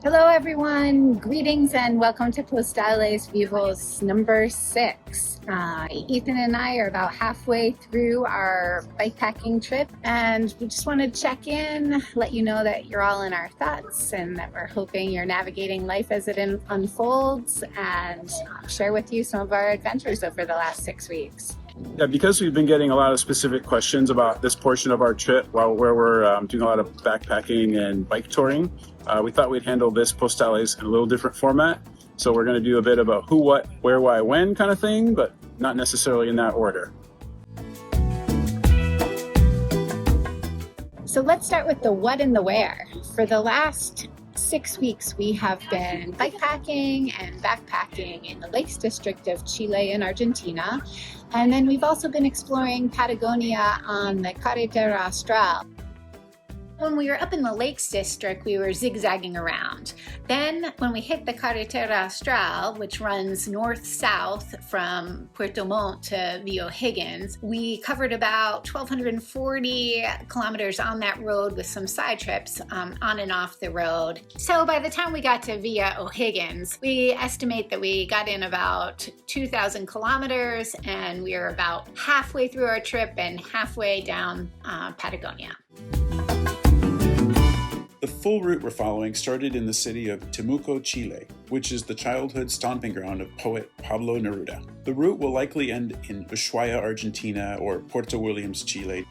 Hello everyone, greetings and welcome to Postales Vivos number 6. Ethan and I are about halfway through our bikepacking trip, and we just want to check in, let you know that you're all in our thoughts and that we're hoping you're navigating life as it unfolds, and share with you some of our adventures over the last 6 weeks. Yeah, because we've been getting a lot of specific questions about this portion of our trip where we're doing a lot of backpacking and bike touring, we thought we'd handle this Postales in a little different format. So we're going to do a bit of a who, what, where, why, when kind of thing, but not necessarily in that order. So let's start with the what and the where. For the last 6 weeks, we have been bikepacking and backpacking in the Lakes District of Chile and Argentina. And then we've also been exploring Patagonia on the Carretera Austral. When we were up in the Lakes District, we were zigzagging around. Then when we hit the Carretera Austral, which runs north-south from Puerto Montt to Via O'Higgins, we covered about 1,240 kilometers on that road with some side trips on and off the road. So by the time we got to Via O'Higgins, we estimate that we got in about 2,000 kilometers, and we were about halfway through our trip and halfway down Patagonia. The full route we're following started in the city of Temuco, Chile, which is the childhood stomping ground of poet Pablo Neruda. The route will likely end in Ushuaia, Argentina, or Puerto Williams, Chile.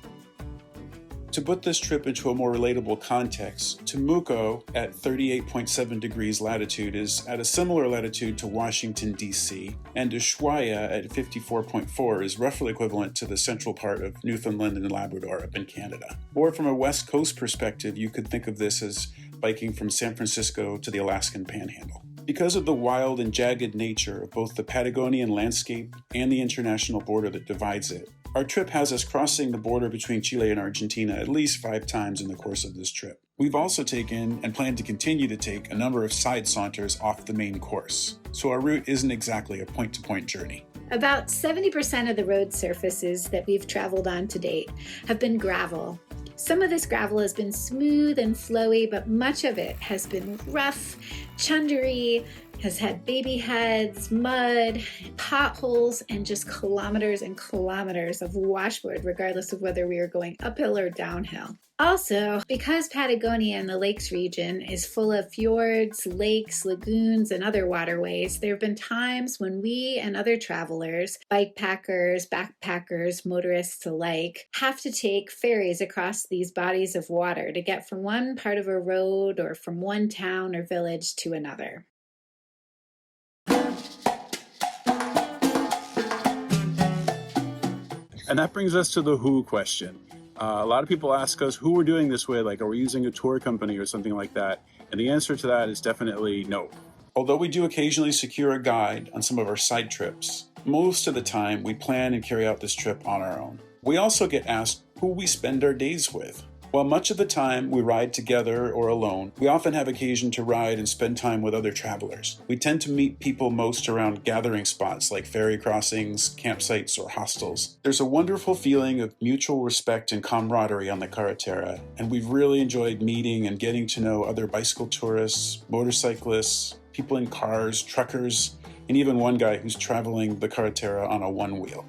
To put this trip into a more relatable context, Temuco at 38.7 degrees latitude is at a similar latitude to Washington, D.C., and Ushuaia at 54.4 is roughly equivalent to the central part of Newfoundland and Labrador up in Canada. Or from a West Coast perspective, you could think of this as biking from San Francisco to the Alaskan Panhandle. Because of the wild and jagged nature of both the Patagonian landscape and the international border that divides it, our trip has us crossing the border between Chile and Argentina at least 5 times in the course of this trip. We've also taken and plan to continue to take a number of side saunters off the main course, so our route isn't exactly a point-to-point journey. About 70% of the road surfaces that we've traveled on to date have been gravel. Some of this gravel has been smooth and flowy, but much of it has been rough, chundery, has had baby heads, mud, potholes, and just kilometers and kilometers of washboard, regardless of whether we are going uphill or downhill. Also, because Patagonia and the lakes region is full of fjords, lakes, lagoons, and other waterways, there have been times when we and other travelers, bikepackers, backpackers, motorists alike, have to take ferries across these bodies of water to get from one part of a road or from one town or village to another. And that brings us to the who question. A lot of people ask us who we're doing this with, like are we using a tour company or something like that? And the answer to that is definitely no. Although we do occasionally secure a guide on some of our side trips, most of the time we plan and carry out this trip on our own. We also get asked who we spend our days with. While much of the time we ride together or alone, we often have occasion to ride and spend time with other travelers. We tend to meet people most around gathering spots like ferry crossings, campsites, or hostels. There's a wonderful feeling of mutual respect and camaraderie on the Carretera, and we've really enjoyed meeting and getting to know other bicycle tourists, motorcyclists, people in cars, truckers, and even one guy who's traveling the Carretera on a one-wheel.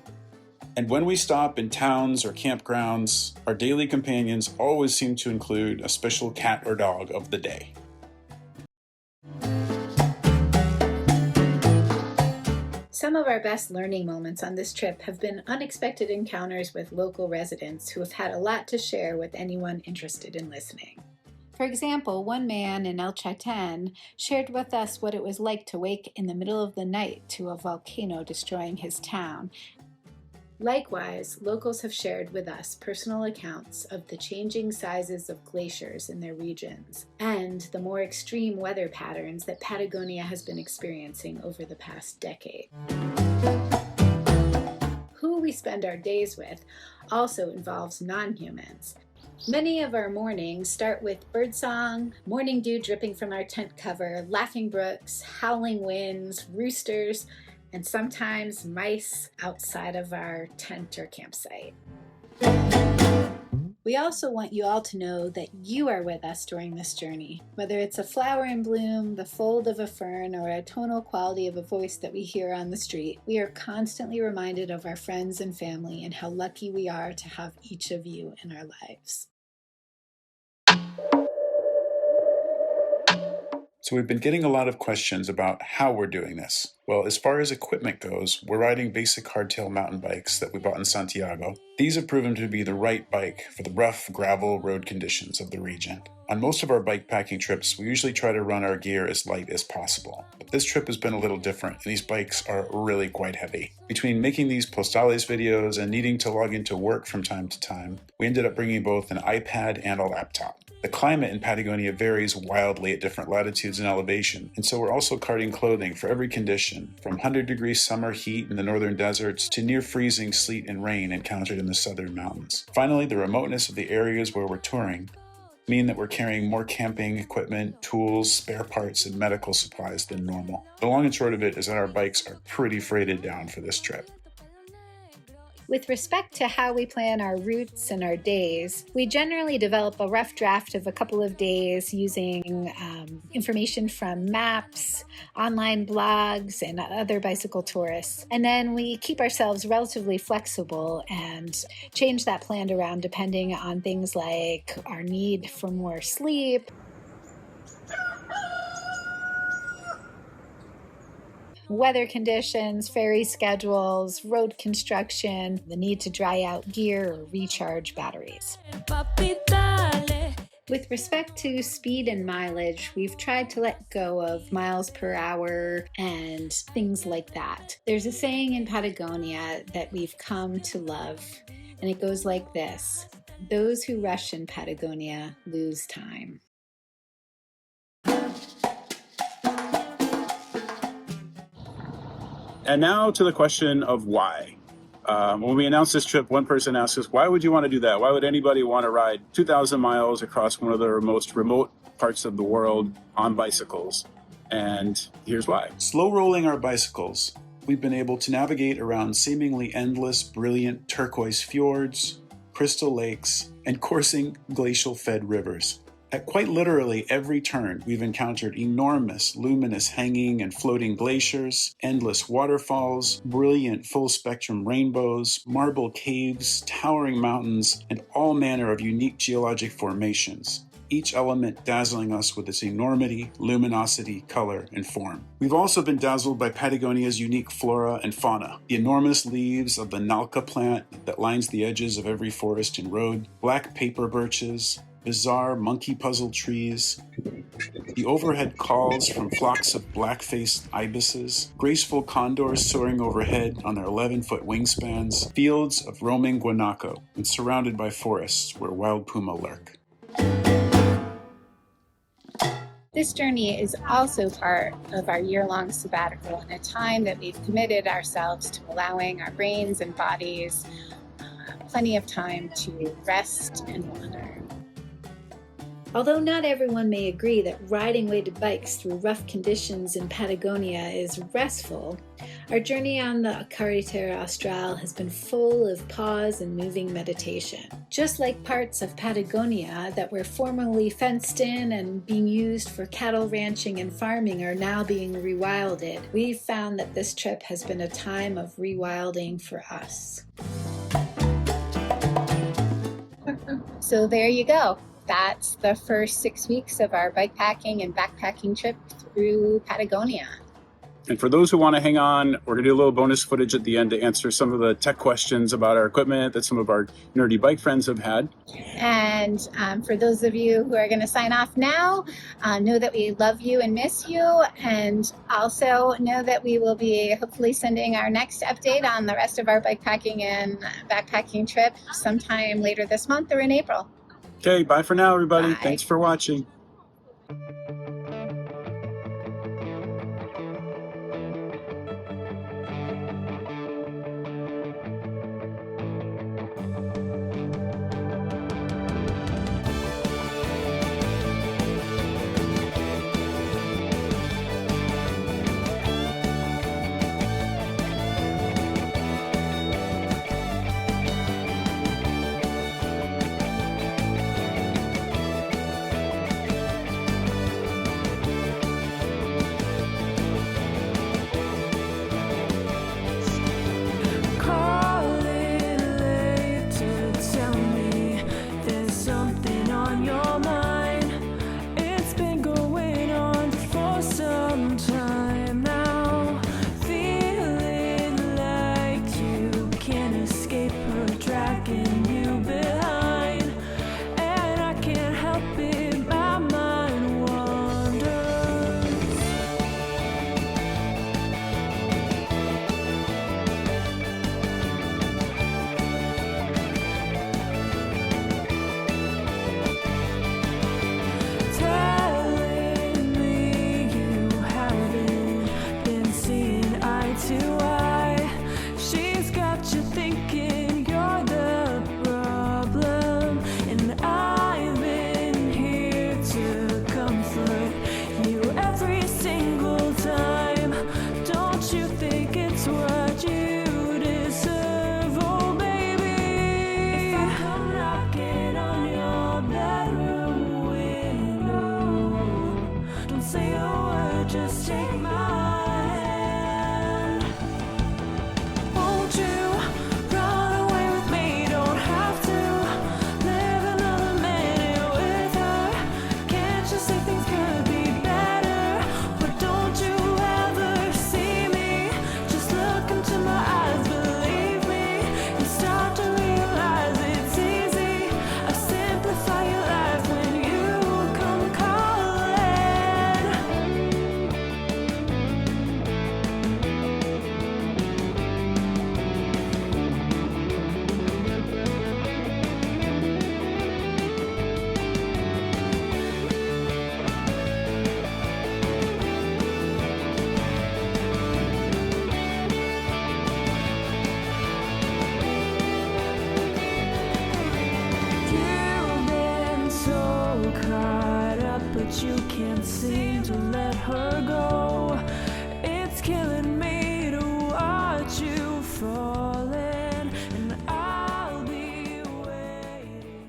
And when we stop in towns or campgrounds, our daily companions always seem to include a special cat or dog of the day. Some of our best learning moments on this trip have been unexpected encounters with local residents who have had a lot to share with anyone interested in listening. For example, one man in El Chatan shared with us what it was like to wake in the middle of the night to a volcano destroying his town. Likewise, locals have shared with us personal accounts of the changing sizes of glaciers in their regions and the more extreme weather patterns that Patagonia has been experiencing over the past decade. Who we spend our days with also involves non-humans. Many of our mornings start with birdsong, morning dew dripping from our tent cover, laughing brooks, howling winds, roosters, and sometimes mice outside of our tent or campsite. We also want you all to know that you are with us during this journey. Whether it's a flower in bloom, the fold of a fern, or a tonal quality of a voice that we hear on the street, we are constantly reminded of our friends and family and how lucky we are to have each of you in our lives. So we've been getting a lot of questions about how we're doing this. Well, as far as equipment goes, we're riding basic hardtail mountain bikes that we bought in Santiago. These have proven to be the right bike for the rough gravel road conditions of the region. On most of our bike packing trips, we usually try to run our gear as light as possible. But this trip has been a little different, and these bikes are really quite heavy. Between making these Postales videos and needing to log into work from time to time, we ended up bringing both an iPad and a laptop. The climate in Patagonia varies wildly at different latitudes and elevation, and so we're also carting clothing for every condition, from 100-degree summer heat in the northern deserts to near-freezing sleet and rain encountered in the southern mountains. Finally, the remoteness of the areas where we're touring mean that we're carrying more camping equipment, tools, spare parts, and medical supplies than normal. The long and short of it is that our bikes are pretty freighted down for this trip. With respect to how we plan our routes and our days, we generally develop a rough draft of a couple of days using information from maps, online blogs, and other bicycle tourists. And then we keep ourselves relatively flexible and change that plan around depending on things like our need for more sleep, weather conditions, ferry schedules, road construction, the need to dry out gear or recharge batteries. With respect to speed and mileage, we've tried to let go of miles per hour and things like that. There's a saying in Patagonia that we've come to love, and it goes like this: those who rush in Patagonia lose time. And now to the question of why. When we announced this trip, one person asked us, why would you want to do that? Why would anybody want to ride 2,000 miles across one of the most remote parts of the world on bicycles? And here's why. Slow rolling our bicycles, we've been able to navigate around seemingly endless, brilliant turquoise fjords, crystal lakes, and coursing glacial-fed rivers. At quite literally every turn, we've encountered enormous, luminous hanging and floating glaciers, endless waterfalls, brilliant full-spectrum rainbows, marble caves, towering mountains, and all manner of unique geologic formations, each element dazzling us with its enormity, luminosity, color, and form. We've also been dazzled by Patagonia's unique flora and fauna. The enormous leaves of the nalca plant that lines the edges of every forest and road, black paper birches, bizarre monkey puzzle trees, the overhead calls from flocks of black-faced ibises, graceful condors soaring overhead on their 11-foot wingspans, fields of roaming guanaco, and surrounded by forests where wild puma lurk. This journey is also part of our year-long sabbatical, and a time that we've committed ourselves to allowing our brains and bodies plenty of time to rest and wander. Although not everyone may agree that riding weighted bikes through rough conditions in Patagonia is restful, our journey on the Carretera Austral has been full of pause and moving meditation. Just like parts of Patagonia that were formerly fenced in and being used for cattle ranching and farming are now being rewilded, we've found that this trip has been a time of rewilding for us. So there you go. That's the first 6 weeks of our bikepacking and backpacking trip through Patagonia. And for those who want to hang on, we're going to do a little bonus footage at the end to answer some of the tech questions about our equipment that some of our nerdy bike friends have had. And for those of you who are going to sign off now, know that we love you and miss you. And also know that we will be hopefully sending our next update on the rest of our bikepacking and backpacking trip sometime later this month or in April. Okay, bye for now, everybody. Bye. Thanks for watching. but you can't seem to let her go. It's killing me to watch you falling, and I'll be waiting.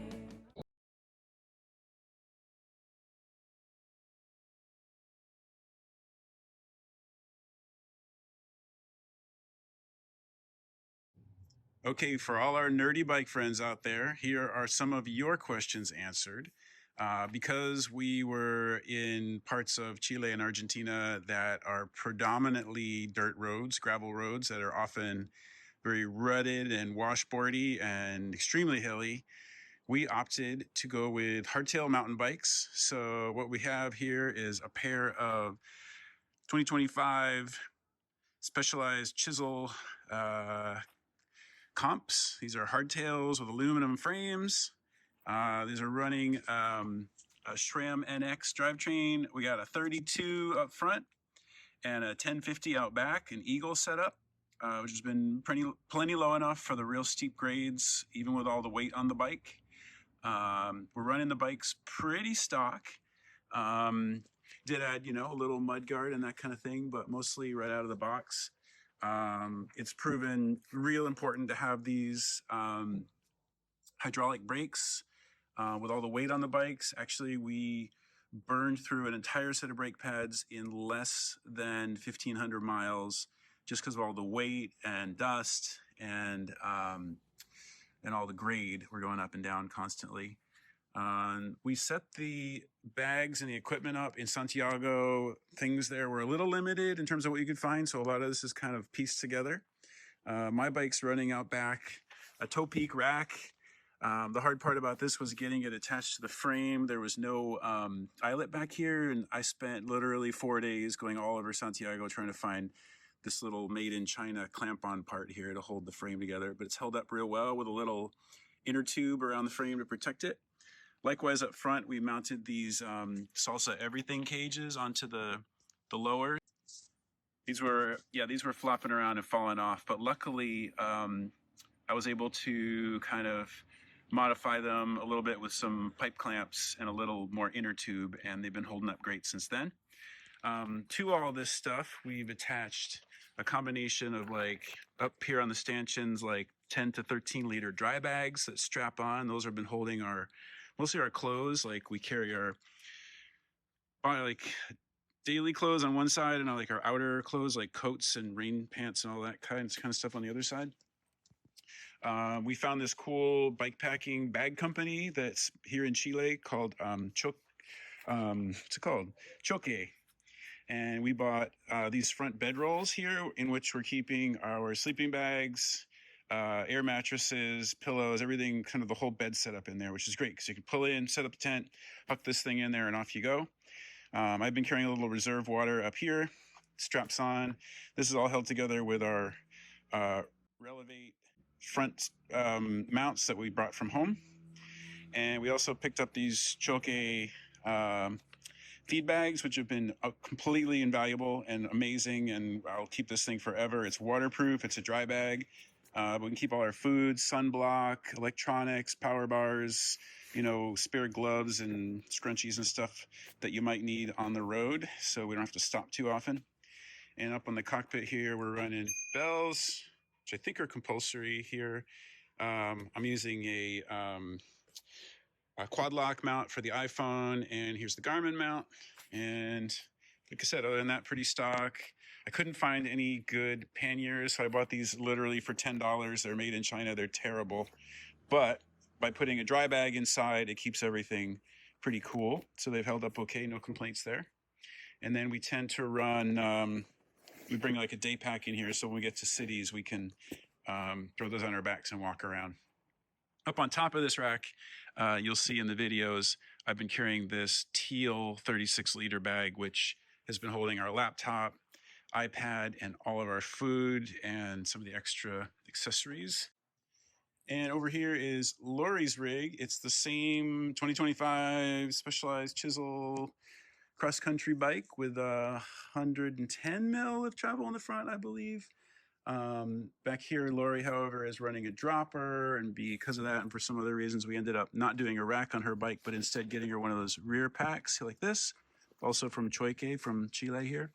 Okay, for all our nerdy bike friends out there, here are some of your questions answered. Because we were in parts of Chile and Argentina that are predominantly dirt roads, gravel roads that are often very rutted and washboardy and extremely hilly, we opted to go with hardtail mountain bikes. So what we have here is a pair of 2025 Specialized Chisel comps. These are hardtails with aluminum frames. These are running a SRAM NX drivetrain. We got a 32 up front and a 1050 out back, an Eagle setup, which has been plenty low enough for the real steep grades, even with all the weight on the bike. We're running the bikes pretty stock. Did add, a little mud guard and that kind of thing, but mostly right out of the box. It's proven real important to have these hydraulic brakes with all the weight on the bikes. Actually, we burned through an entire set of brake pads in less than 1,500 miles just because of all the weight and dust and all the grade. We're going up and down constantly. We set the bags and the equipment up in Santiago. Things there were a little limited in terms of what you could find, so a lot of this is kind of pieced together. My bike's running out back a toe peak rack. The hard part about this was getting it attached to the frame. There was no eyelet back here, and I spent literally 4 days going all over Santiago trying to find this little made in China clamp-on part here to hold the frame together, but it's held up real well with a little inner tube around the frame to protect it. Likewise, up front, we mounted these Salsa Everything cages onto the lower. These were flopping around and falling off, but luckily I was able to kind of modify them a little bit with some pipe clamps and a little more inner tube, and they've been holding up great since then. To all this stuff, we've attached a combination of, like, up here on the stanchions, like 10 to 13 liter dry bags that strap on. Those have been holding mostly our clothes. Like, we carry our daily clothes on one side and our outer clothes, like coats and rain pants and all that kind of stuff on the other side. We found this cool bike packing bag company that's here in Chile called what's it called? Choque. And we bought these front bedrolls here, in which we're keeping our sleeping bags, air mattresses, pillows, everything, kind of the whole bed setup in there, which is great because you can pull in, set up a tent, hook this thing in there, and off you go. I've been carrying a little reserve water up here, straps on. This is all held together with our Relevate front mounts that we brought from home. And we also picked up these Choque feed bags, which have been completely invaluable and amazing, and I'll keep this thing forever. It's waterproof, it's a dry bag. We can keep all our food, sunblock, electronics, power bars, spare gloves and scrunchies and stuff that you might need on the road, so we don't have to stop too often. And up on the cockpit here, we're running bells, which I think are compulsory here. I'm using a quad lock mount for the iPhone, and here's the Garmin mount. And like I said, other than that, pretty stock. I couldn't find any good panniers, so I bought these literally for $10. They're made in China. They're terrible. But by putting a dry bag inside, it keeps everything pretty cool. So they've held up okay, no complaints there. And then we tend to run, we bring like a day pack in here, so when we get to cities, we can throw those on our backs and walk around. Up on top of this rack, you'll see in the videos, I've been carrying this teal 36-liter bag, which has been holding our laptop, iPad, and all of our food and some of the extra accessories. And over here is Lori's rig. It's the same 2025 Specialized Chisel cross-country bike with 110 mil of travel on the front, I believe. Back here, Lori, however, is running a dropper, and because of that and for some other reasons, we ended up not doing a rack on her bike, but instead getting her one of those rear packs like this, also from Choike from Chile here.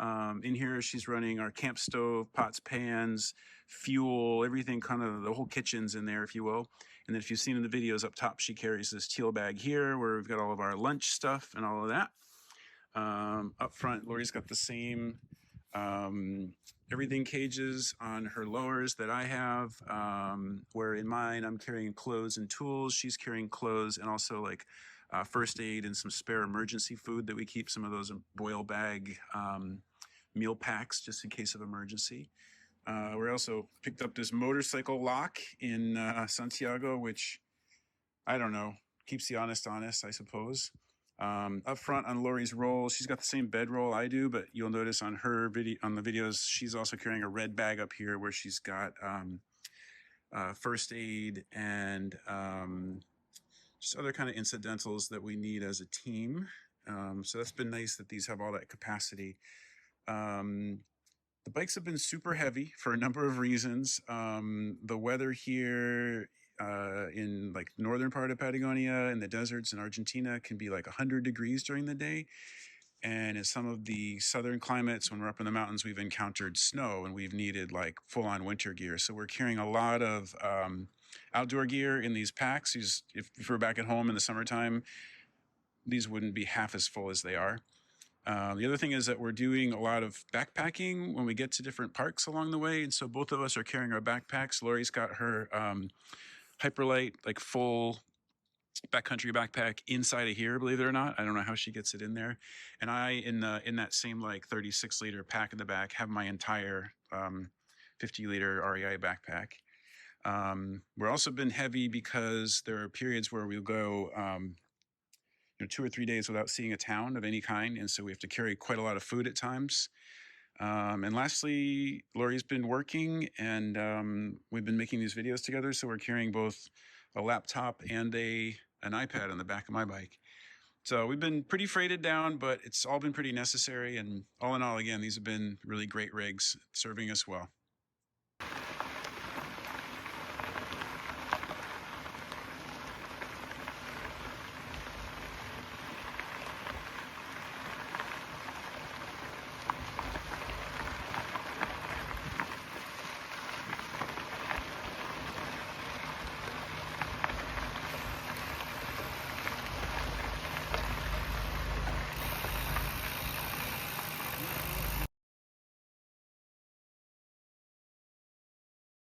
In here, she's running our camp stove, pots, pans, fuel, everything, kind of the whole kitchen's in there, if you will. And then if you've seen in the videos up top, she carries this teal bag here where we've got all of our lunch stuff and all of that. Up front, Lori's got the same everything cages on her lowers that I have, where in mine I'm carrying clothes and tools. She's carrying clothes and also like first aid and some spare emergency food that we keep, some of those boil bag meal packs just in case of emergency. We also picked up this motorcycle lock in Santiago, which I don't know, keeps the honest, I suppose. Up front on Lori's roll, she's got the same bedroll I do, but you'll notice on her on the videos, she's also carrying a red bag up here where she's got first aid and just other kind of incidentals that we need as a team. So that's been nice that these have all that capacity. The bikes have been super heavy for a number of reasons. The weather here in like northern part of Patagonia and the deserts in Argentina can be like 100 degrees during the day. And in some of the southern climates, when we're up in the mountains, we've encountered snow and we've needed like full-on winter gear. So we're carrying a lot of outdoor gear in these packs. If we're back at home in the summertime, these wouldn't be half as full as they are. The other thing is that we're doing a lot of backpacking when we get to different parks along the way. And so both of us are carrying our backpacks. Lori's got her Hyperlight, like full backcountry backpack inside of here, believe it or not. I don't know how she gets it in there. And I, in that same like 36 liter pack in the back, have my entire 50 liter REI backpack. We're also been heavy because there are periods where we'll go 2 or 3 days without seeing a town of any kind. And so we have to carry quite a lot of food at times. And lastly, Lori's been working and we've been making these videos together. So we're carrying both a laptop and an iPad on the back of my bike. So we've been pretty freighted down, but it's all been pretty necessary. And all in all, again, these have been really great rigs serving us well.